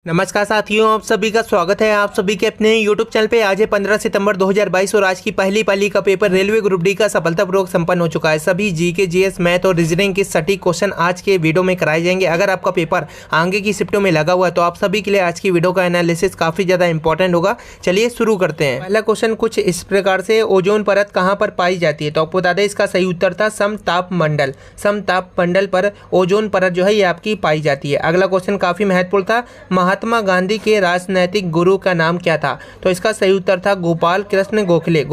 नमस्कार साथियों, आप सभी का स्वागत है आप सभी के अपने YouTube चैनल पे। आज है 15 सितंबर 2022 और आज की पहली पाली का पेपर रेलवे ग्रुप डी का सफलतापूर्वक संपन्न हो चुका है। सभी जीके, जीएस, मैथ और रीजनिंग के सटीक क्वेश्चन आज के वीडियो में कराए जाएंगे। अगर आपका पेपर आगे की शिफ्टों में लगा हुआ है तो आप सभी के लिए आज की वीडियो का एनालिसिस काफ़ी ज़्यादा इंपॉर्टेंट होगा। चलिए शुरू करते हैं। पहला क्वेश्चन कुछ इस प्रकार से, ओजोन परत कहाँ पर पाई जाती है? तो आपको बता दें इसका सही उत्तर था समताप मंडल। समताप मंडल पर ओजोन परत जो है ये आपकी पाई जाती है। अगला क्वेश्चन काफ़ी महत्वपूर्ण था, महात्मा गांधी के राजनैतिक गुरु का नाम क्या था? तो इसका सही उत्तर था गोपाल कृष्ण गोखले।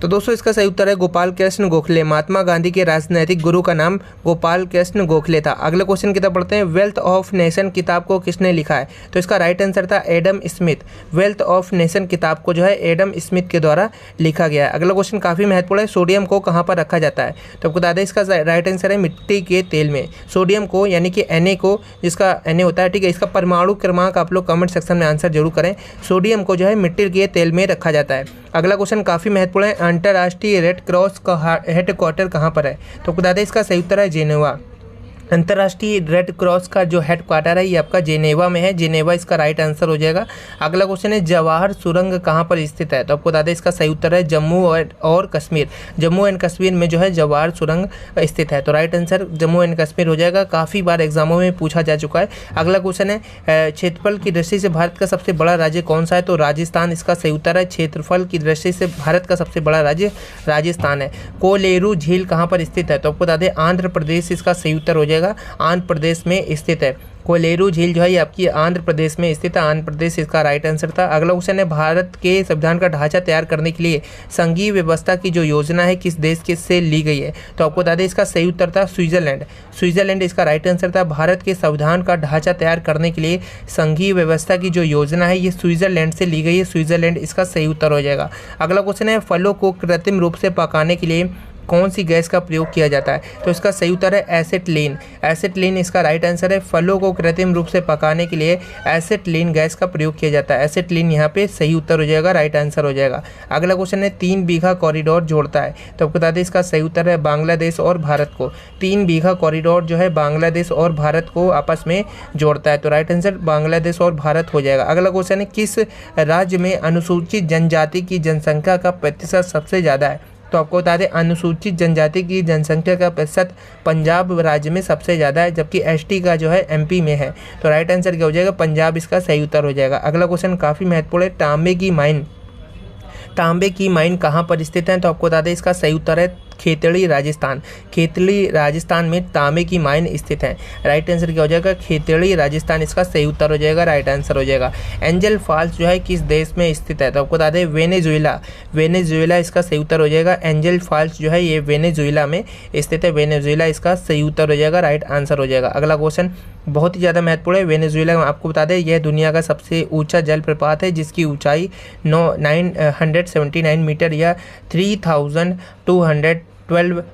तो दोस्तों इसका सही उत्तर है गोपाल कृष्ण गोखले। महात्मा गांधी के राजनैतिक गुरु का नाम गोपाल कृष्ण गोखले था। अगला क्वेश्चन की तरफ बढ़ते हैं, वेल्थ ऑफ नेशन किताब को किसने लिखा है? तो इसका राइट आंसर था Adam Smith. Wealth of nation किताब को जो है एडम स्मिथ के द्वारा लिखा गया है। अगला क्वेश्चन काफ़ी महत्वपूर्ण है, सोडियम को कहाँ पर रखा जाता है? तो आपको बता दें इसका राइट आंसर है मिट्टी के तेल में। सोडियम को यानी कि Na को, जिसका Na होता है, ठीक है, इसका परमाणु क्रमांक आप लोग कमेंट सेक्शन में आंसर जरूर करें। सोडियम को जो है मिट्टी के तेल में रखा जाता है। अगला क्वेश्चन काफ़ी महत्वपूर्ण है, अंतर्राष्ट्रीय रेड क्रॉस का हेडक्वार्टर कहाँ पर है? तो बता दें इसका सही उत्तर है जेनेवा। अंतर्राष्ट्रीय रेड क्रॉस का जो हेडक्वार्टर है ये आपका जेनेवा में है। जेनेवा इसका राइट आंसर हो जाएगा। अगला क्वेश्चन है, जवाहर सुरंग कहाँ पर स्थित है? तो आपको बता दें इसका सही उत्तर है जम्मू और कश्मीर। जम्मू एंड कश्मीर में जो है जवाहर सुरंग स्थित है। तो right answer Jammu and Kashmir हो जाएगा। काफ़ी बार एग्जामों में पूछा जा चुका है। अगला क्वेश्चन है, क्षेत्रफल की दृष्टि से भारत का सबसे बड़ा राज्य कौन सा है? तो राजस्थान इसका सही उत्तर है। क्षेत्रफल की दृष्टि से भारत का सबसे बड़ा राज्य राजस्थान है। कोलेरू झील कहाँ पर स्थित है? तो आपको बता दें आंध्र प्रदेश इसका सही उत्तर हो जाएगा। आंध्र प्रदेश में स्थित है। कोलेरू झील जो है ये आपकी आंध्र प्रदेश में स्थित है। आंध्र प्रदेश इसका राइट आंसर था। अगला क्वेश्चन है, भारत के संविधान का ढांचा तैयार करने के लिए संघीय व्यवस्था की जो योजना है किस देश के से ली गई है? तो आपको बता दें इसका सही उत्तर था स्विट्जरलैंड। स्विट्जरलैंड इसका राइट आंसर था। भारत के संविधान का ढांचा तैयार करने के लिए संघीय व्यवस्था की जो योजना है ये स्विट्जरलैंड से ली गई है। स्विट्जरलैंड इसका सही उत्तर हो जाएगा। अगला क्वेश्चन है, फलों को कृत्रिम रूप से पकाने के लिए कौन सी गैस का प्रयोग किया जाता है? तो इसका सही उत्तर है एसिटिलीन। एसिटिलीन इसका राइट आंसर है। फलों को कृत्रिम रूप से पकाने के लिए एसिटिलीन गैस का प्रयोग किया जाता है। एसिटिलीन यहाँ पे सही उत्तर हो जाएगा, राइट आंसर हो जाएगा। अगला क्वेश्चन है, 3 बीघा कॉरिडोर जोड़ता है? तो आपको बता दें इसका सही उत्तर है बांग्लादेश और भारत को। 3 बीघा कॉरिडोर जो है बांग्लादेश और भारत को आपस में जोड़ता है। तो राइट आंसर बांग्लादेश और भारत हो जाएगा। अगला क्वेश्चन है, किस राज्य में अनुसूचित जनजाति की जनसंख्या का प्रतिशत सबसे ज़्यादा है? तो आपको बता दें अनुसूचित जनजाति की जनसंख्या का प्रतिशत पंजाब राज्य में सबसे ज़्यादा है, जबकि एसटी का जो है एमपी में है। तो राइट आंसर क्या हो जाएगा? पंजाब इसका सही उत्तर हो जाएगा। अगला क्वेश्चन काफ़ी महत्वपूर्ण है, तांबे की माइन कहाँ पर स्थित है? तो आपको बता दें इसका सही उत्तर है खेतड़ी राजस्थान। खेतड़ी राजस्थान में तांबे की माइन स्थित है। राइट आंसर क्या हो जाएगा? खेतड़ी राजस्थान इसका सही उत्तर हो जाएगा, राइट आंसर हो जाएगा। एंजल फॉल्स जो है किस देश में स्थित है? तो आपको बता दें वेनेजुएला। वेनेजुएला इसका सही उत्तर हो जाएगा। एंजल फॉल्स जो है ये वेनेजुएला में स्थित है। वेनेजुएला इसका सही उत्तर हो जाएगा, राइट आंसर हो जाएगा। अगला क्वेश्चन बहुत ही ज़्यादा महत्वपूर्ण है। वेनेजुएला आपको बता दें यह दुनिया का सबसे ऊंचा जलप्रपात है जिसकी ऊंचाई 979 मीटर या 3212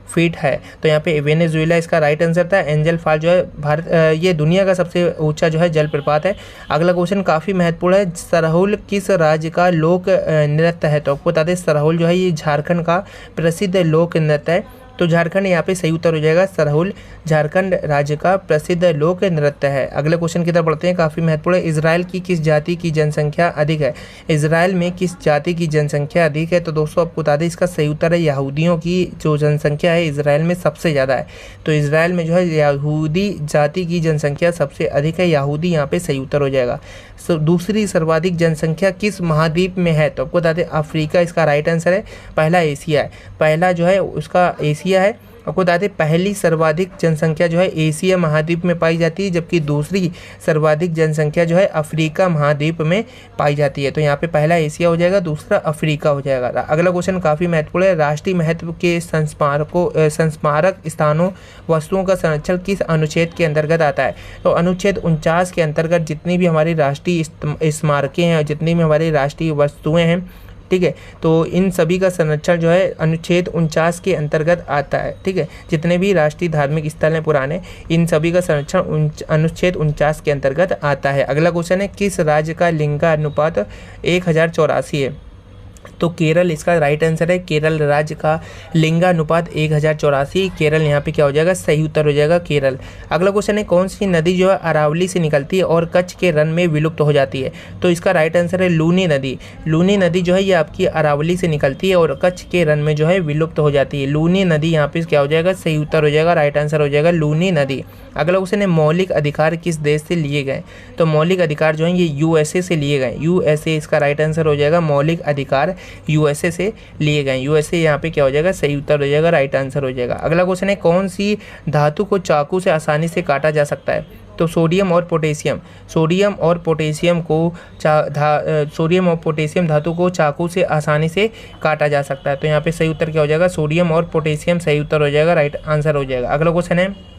फीट है। तो यहाँ पे वेनेजुएला इसका राइट आंसर था। एंजल फॉल जो है ये दुनिया का सबसे ऊंचा जो है जलप्रपात है। अगला क्वेश्चन काफ़ी महत्वपूर्ण है, सरहुल किस राज्य का लोक नृत्य है? तो आपको बता दें सरहुल जो है ये झारखंड का प्रसिद्ध लोक नृत्य है। तो झारखंड यहाँ पे सही उत्तर हो जाएगा। सरहुल झारखंड राज्य का प्रसिद्ध लोक नृत्य है। अगले क्वेश्चन की तरफ बढ़ते हैं, काफ़ी महत्वपूर्ण है, इजराइल की किस जाति की जनसंख्या अधिक है? इजराइल में किस जाति की जनसंख्या अधिक है? तो दोस्तों आपको बता दें इसका सही उत्तर है यहूदियों की जो जनसंख्या है इजराइल में सबसे ज़्यादा है। तो इजराइल में जो है यहूदी जाति की जनसंख्या सबसे अधिक है। यहूदी यहाँ पे सही उत्तर हो जाएगा। दूसरी सर्वाधिक जनसंख्या किस महाद्वीप में है? तो आपको बता दें अफ्रीका इसका राइट आंसर है। पहला एशिया है। पहला जो है उसका एशिया है। आपको बता दें पहली सर्वाधिक जनसंख्या जो है एशिया महाद्वीप में पाई जाती है, जबकि दूसरी सर्वाधिक जनसंख्या जो है अफ्रीका महाद्वीप में पाई जाती है। तो यहाँ पे पहला एशिया हो जाएगा, दूसरा अफ्रीका हो जाएगा। अगला क्वेश्चन काफ़ी महत्वपूर्ण है, राष्ट्रीय महत्व के संस्मारक स्थानों वस्तुओं का संरक्षण किस अनुच्छेद के अंतर्गत आता है? तो अनुच्छेद 49 के अंतर्गत जितनी भी हमारी राष्ट्रीय स्मारकें हैं, जितनी भी हमारी राष्ट्रीय वस्तुएँ हैं, ठीक है, तो इन सभी का संरक्षण जो है अनुच्छेद 49 के अंतर्गत आता है। ठीक है, जितने भी राष्ट्रीय धार्मिक स्थल हैं पुराने, इन सभी का संरक्षण अनुच्छेद 49 के अंतर्गत आता है। अगला क्वेश्चन है, किस राज्य का लिंगानुपात 1084 है? तो केरल इसका राइट आंसर है। केरल राज्य का लिंगानुपात 1084। केरल यहाँ पे क्या हो जाएगा, सही उत्तर हो जाएगा केरल। अगला क्वेश्चन है, कौन सी नदी जो है अरावली से निकलती है और कच्छ के रन में विलुप्त हो जाती है? तो इसका राइट आंसर है लूनी नदी। लूनी नदी जो है ये आपकी अरावली से निकलती है और कच्छ के रन में जो है विलुप्त हो जाती है। लूनी नदी यहाँ पे क्या हो जाएगा, सही उत्तर हो जाएगा, राइट आंसर हो जाएगा लूनी नदी। अगला क्वेश्चन है, मौलिक अधिकार किस देश से लिए गए? तो मौलिक अधिकार जो है ये यूएसए से लिए गए। यूएसए इसका राइट आंसर हो जाएगा, मौलिक अधिकार यूएसए से लिए गए। यूएसए यहाँ पे क्या हो जाएगा, सही उत्तर हो जाएगा, राइट आंसर हो जाएगा। अगला क्वेश्चन है, कौन सी धातु को चाकू से आसानी से काटा जा सकता है? तो सोडियम और पोटेशियम। सोडियम और पोटेशियम धातु को चाकू से आसानी से काटा जा सकता है। तो यहाँ पे सही उत्तर क्या हो जाएगा, सोडियम और पोटेशियम सही उत्तर हो जाएगा, राइट आंसर हो जाएगा। अगला क्वेश्चन है,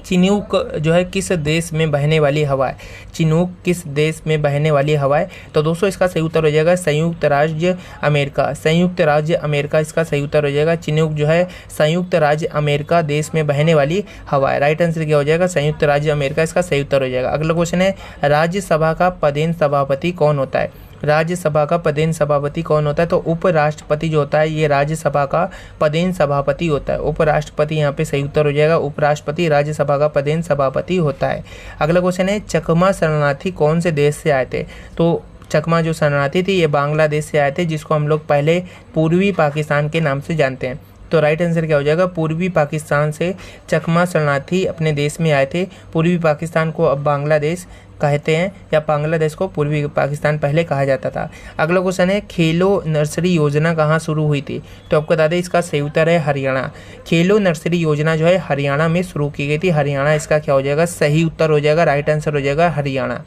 चिनूक जो है किस देश में बहने वाली हवा है? चिनूक किस देश में बहने वाली हवा है? तो दोस्तों इसका सही उत्तर हो जाएगा संयुक्त राज्य अमेरिका। संयुक्त राज्य अमेरिका इसका सही उत्तर हो जाएगा। चिनूक जो है संयुक्त राज्य अमेरिका देश में बहने वाली हवा है। राइट आंसर क्या हो जाएगा, संयुक्त राज्य अमेरिका इसका सही उत्तर हो जाएगा। अगला क्वेश्चन है, राज्यसभा का पदेन सभापति कौन होता है? राज्यसभा का पदेन सभापति कौन होता है? तो उपराष्ट्रपति जो होता है ये राज्यसभा का पदेन सभापति होता है। उपराष्ट्रपति यहाँ पे सही उत्तर हो जाएगा, उपराष्ट्रपति राज्यसभा का पदेन सभापति होता है। अगला क्वेश्चन है, चकमा शरणार्थी कौन से देश से आए थे? तो चकमा जो शरणार्थी थी ये बांग्लादेश से आए थे, जिसको हम लोग पहले पूर्वी पाकिस्तान के नाम से जानते हैं। तो राइट आंसर क्या हो जाएगा, पूर्वी पाकिस्तान से चकमा शरणार्थी अपने देश में आए थे। पूर्वी पाकिस्तान को अब बांग्लादेश कहते हैं, या बांग्लादेश को पूर्वी पाकिस्तान पहले कहा जाता था। अगला क्वेश्चन है, खेलो नर्सरी योजना कहाँ शुरू हुई थी? तो आपको बता दें इसका सही उत्तर है हरियाणा। खेलो नर्सरी योजना जो है हरियाणा में शुरू की गई थी। हरियाणा इसका क्या हो जाएगा, सही उत्तर हो जाएगा, राइट आंसर हो जाएगा हरियाणा।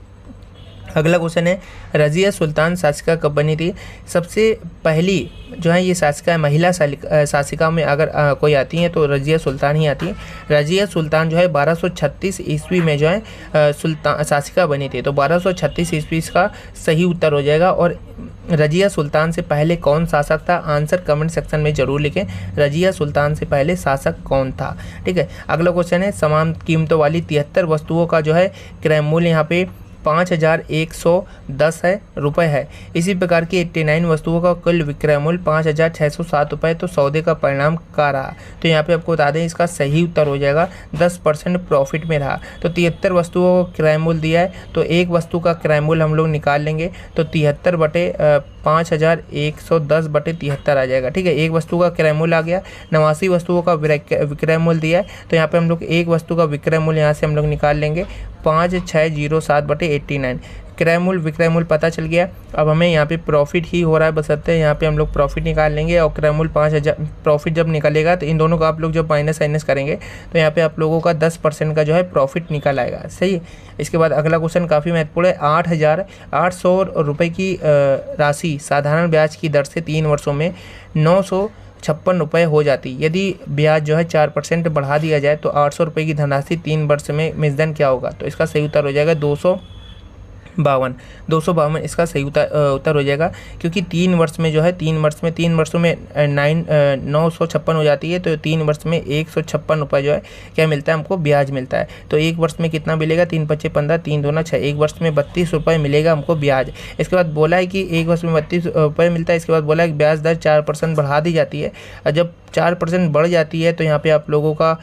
अगला क्वेश्चन है, रज़िया सुल्तान शासिका कब बनी थी? सबसे पहली जो है ये शासिका महिला शासिका में अगर कोई आती हैं तो रज़िया सुल्तान ही आती है। रज़िया सुल्तान जो है 1236 ईस्वी में जो है सुल्तान शासिका बनी थी। तो 1236 ईस्वी का सही उत्तर हो जाएगा। और रज़िया सुल्तान से पहले कौन शासक था? आंसर कमेंट सेक्शन में जरूर लिखें, रज़िया सुल्तान से पहले शासक कौन था। ठीक है। अगला क्वेश्चन है, समान कीमतों वाली 73 वस्तुओं का जो है क्रय मूल्य यहाँ पे 5110 रुपये है। इसी प्रकार की 89 वस्तुओं का कुल विक्रय मूल्य 5607 रुपये। तो सौदे का परिणाम क्या रहा? तो यहाँ पे आपको बता दें इसका सही उत्तर हो जाएगा 10% प्रॉफिट में रहा। तो 73 वस्तुओं का क्रय मूल्य दिया है, तो एक वस्तु का क्रय मूल्य हम लोग निकाल लेंगे, तो 73 बटे 5110 बटे 73 आ जाएगा। ठीक है, एक वस्तु का क्रय मूल्य आ गया। 89 वस्तुओं का विक्रय मूल्य दिया है, तो यहाँ पे हम लोग एक वस्तु का विक्रय मूल्य यहाँ से हम लोग निकाल लेंगे 5607 बटे 89। क्रय मूल्य विक्रय मूल्य पता चल गया। अब हमें यहाँ पे प्रॉफिट ही हो रहा है, बशर्ते यहाँ पे हम लोग प्रॉफिट निकाल लेंगे। और क्रय मूल्य 5000 प्रॉफिट जब निकलेगा तो इन दोनों का आप लोग जब माइनस करेंगे तो यहाँ पे आप लोगों का 10% का जो है प्रॉफिट निकल आएगा। सही है। इसके बाद अगला क्वेश्चन काफ़ी महत्वपूर्ण है। 8800 रुपये की राशि साधारण ब्याज की दर से 3 वर्षों में 956 रुपये हो जाती। यदि ब्याज जो है 4% बढ़ा दिया जाए तो 800 रुपये की धनराशि 3 वर्ष में मिसदन क्या होगा? तो इसका सही उत्तर हो जाएगा 252 इसका सही उत्तर हो जाएगा। क्योंकि 3 वर्ष में जो है 3 वर्षों में 956 हो जाती है, तो 3 वर्ष में 156 रुपये जो है क्या मिलता है हमको, ब्याज मिलता है। तो एक वर्ष में कितना मिलेगा, 3 पच्चे 15, 3 दूना 6, एक वर्ष में 32 रुपये मिलेगा हमको ब्याज। इसके बाद बोला है कि एक वर्ष में 32 रुपये मिलता है। इसके बाद बोला है कि ब्याज दर 4% बढ़ा दी जाती है। और जब 4% बढ़ जाती है तो यहाँ पे आप लोगों का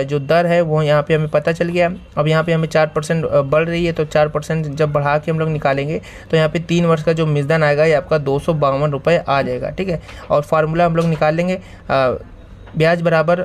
जो दर है वो यहाँ पे हमें पता चल गया। अब यहाँ पे हमें 4% बढ़ रही है, तो 4% जब बढ़ा के हम लोग निकालेंगे तो यहाँ पे 3 वर्ष का जो मिसदान आएगा ये आपका 252 रुपये आ जाएगा। ठीक है। और फार्मूला हम लोग निकाल लेंगे, ब्याज बराबर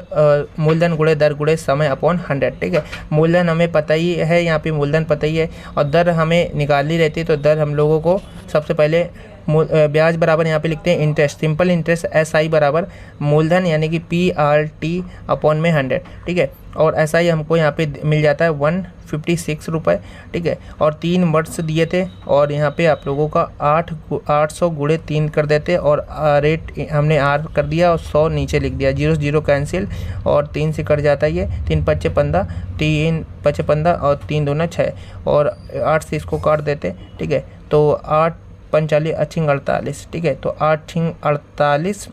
मूलधन गुणे दर गुणे समय अपॉन 100। ठीक है। मूलधन हमें पता ही है, यहाँ पे मूलधन पता ही है, और दर हमें निकालनी रहती है। तो दर हम लोगों को सबसे पहले ब्याज बराबर यहाँ पे लिखते हैं इंटरेस्ट, सिंपल इंटरेस्ट SI बराबर मूलधन यानी कि PRT अपॉन में 100। ठीक है। और SI हमको यहाँ पे मिल जाता है 156 रुपये। ठीक है। और 3 वर्ष दिए थे, और यहाँ पे आप लोगों का 800 गुणे 3 कर देते, और रेट हमने R कर दिया और 100 नीचे लिख दिया, 0 0 कैंसिल और 3 से कट जाता है ये, 3 पच्चे 15, 3 पच्चे 15 और 3 दूना 6, और 8 से इसको काट देते। ठीक है। तो 8 45 अच्छी 48। ठीक है। तो 8 48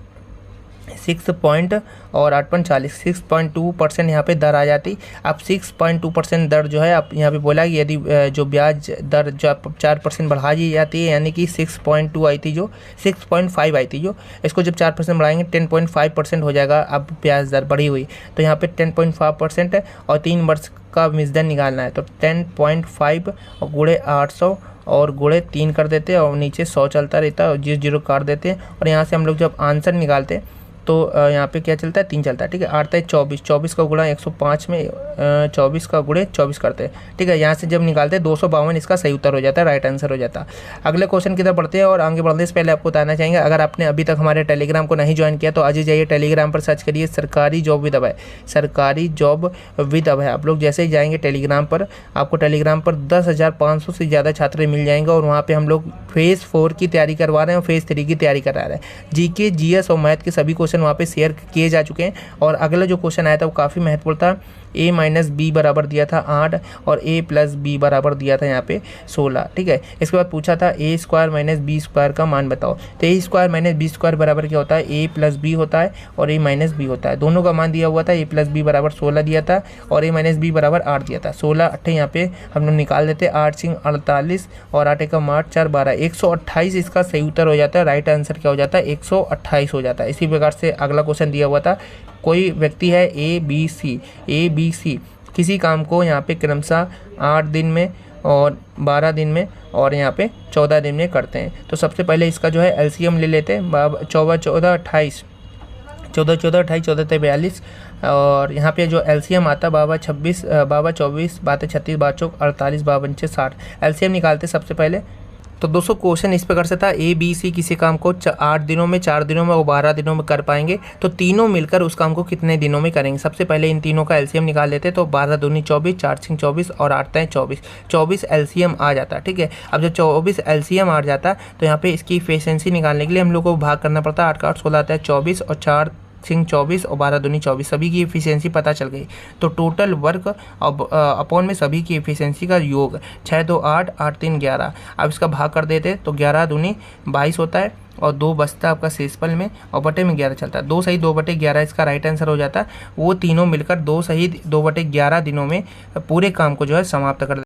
6 पॉइंट और 8.40 6.2% यहाँ पे दर आ जाती। अब 6.2% दर जो है अब यहाँ पे बोला कि यदि जो ब्याज दर जो 4% बढ़ा दी जाती है, यानी कि 6.2 आई थी जो 6.5 आई थी, जो इसको जब 4% बढ़ाएंगे 10.5% हो जाएगा। अब ब्याज दर बढ़ी हुई तो यहाँ पे 10.5% है और 3 वर्ष का विजडन निकालना है तो 10.5 और गुणे 800 और गुणे 3 कर देते हैं और नीचे 100 चलता रहता है और 0 काट देते हैं। और यहाँ से हम लोग जब आंसर निकालते हैं तो यहाँ पे क्या चलता है 3 चलता है, ठीक है। 8 है 24, 24 का गुणा 105 में 24 का गुणे 24 करते हैं, ठीक है। यहाँ से जब निकालते हैं 252 इसका सही उत्तर हो जाता है, राइट आंसर हो जाता है। अगले क्वेश्चन की तरफ बढ़ते हैं और आगे बढ़ने से पहले आपको बताना चाहेंगे, अगर आपने अभी तक हमारे टेलीग्राम को नहीं ज्वाइन किया तो आज ही जाइए टेलीग्राम पर सर्च करिए सरकारी जॉब विद अभय, सरकारी जॉब विद अभय। आप लोग जैसे ही जाएंगे टेलीग्राम पर, आपको टेलीग्राम पर 10,500 से ज़्यादा छात्र मिल जाएंगे और वहाँ पर हम लोग फेज़ 4 की तैयारी करवा रहे हैं और फेज़ 3 की तैयारी करा रहे हैं। जीके, जीएस और मैथ के सभी क्वेश्चन वहाँ पे शेयर किए जा चुके हैं। और अगला जो क्वेश्चन आया था वो काफ़ी महत्वपूर्ण था। a माइनस बी बराबर दिया था 8 और a प्लस बी बराबर दिया था यहाँ पे 16, ठीक है। इसके बाद पूछा था a square minus B square का मान बताओ। तो a square minus B square बराबर क्या होता है, a प्लस बी होता है और a माइनस बी होता है। दोनों का मान दिया हुआ था, a प्लस बी बराबर 16 दिया था और a माइनस बी बराबर 8 दिया था। 16 8 यहाँ पे हम लोग निकाल देते, 8 सिंह 48 और 8 का 8 4 12, 128 इसका सही उत्तर हो जाता है। राइट आंसर क्या हो जाता है, 128 हो जाता है। इसी प्रकार से अगला क्वेश्चन दिया हुआ था, कोई व्यक्ति है ए बी सी किसी काम को यहाँ पे क्रमशः 8 दिन में और 12 दिन में और यहाँ पे 14 दिन में करते हैं। तो सबसे पहले इसका जो है एलसीएम ले लेते हैं। 14 14 28 14 14 28 14 42 और यहाँ पे जो एलसीएम आता है 12 26 12 24 12 36 12 चौक 48 52 60। एलसीएम निकालते सबसे पहले। तो दोस्तों क्वेश्चन इस प्रकार से था, ए बी सी किसी काम को 8 दिनों में, 4 दिनों में और 12 दिनों में कर पाएंगे तो तीनों मिलकर उस काम को कितने दिनों में करेंगे। सबसे पहले इन तीनों का एलसीएम निकाल लेते तो 12 दूनी 24, 4 सिंह 24 और 8 24, 24 एलसीएम आ जाता, ठीक है। अब जब 24 एलसीएम आ जाता तो यहाँ पे इसकी एफिशिएंसी निकालने के लिए हम लोग को भाग करना पड़ता है। 8 का 8 16 आता है 24 और 4 सिंह 24 और 12 दूनी 24, सभी की एफिशिएंसी पता चल गई। तो टोटल वर्क अपॉन में सभी की एफिशिएंसी का योग 6 2 8 8 3 11। अब इसका भाग कर देते तो 11 दूनी 22 होता है और 2 बचता आपका शेषफल में और बटे में 11 चलता है। 2 सही 2 बटे 11 इसका राइट आंसर हो जाता है। वो तीनों मिलकर 2 सही 2 बटे 11 दिनों में पूरे काम को जो है समाप्त कर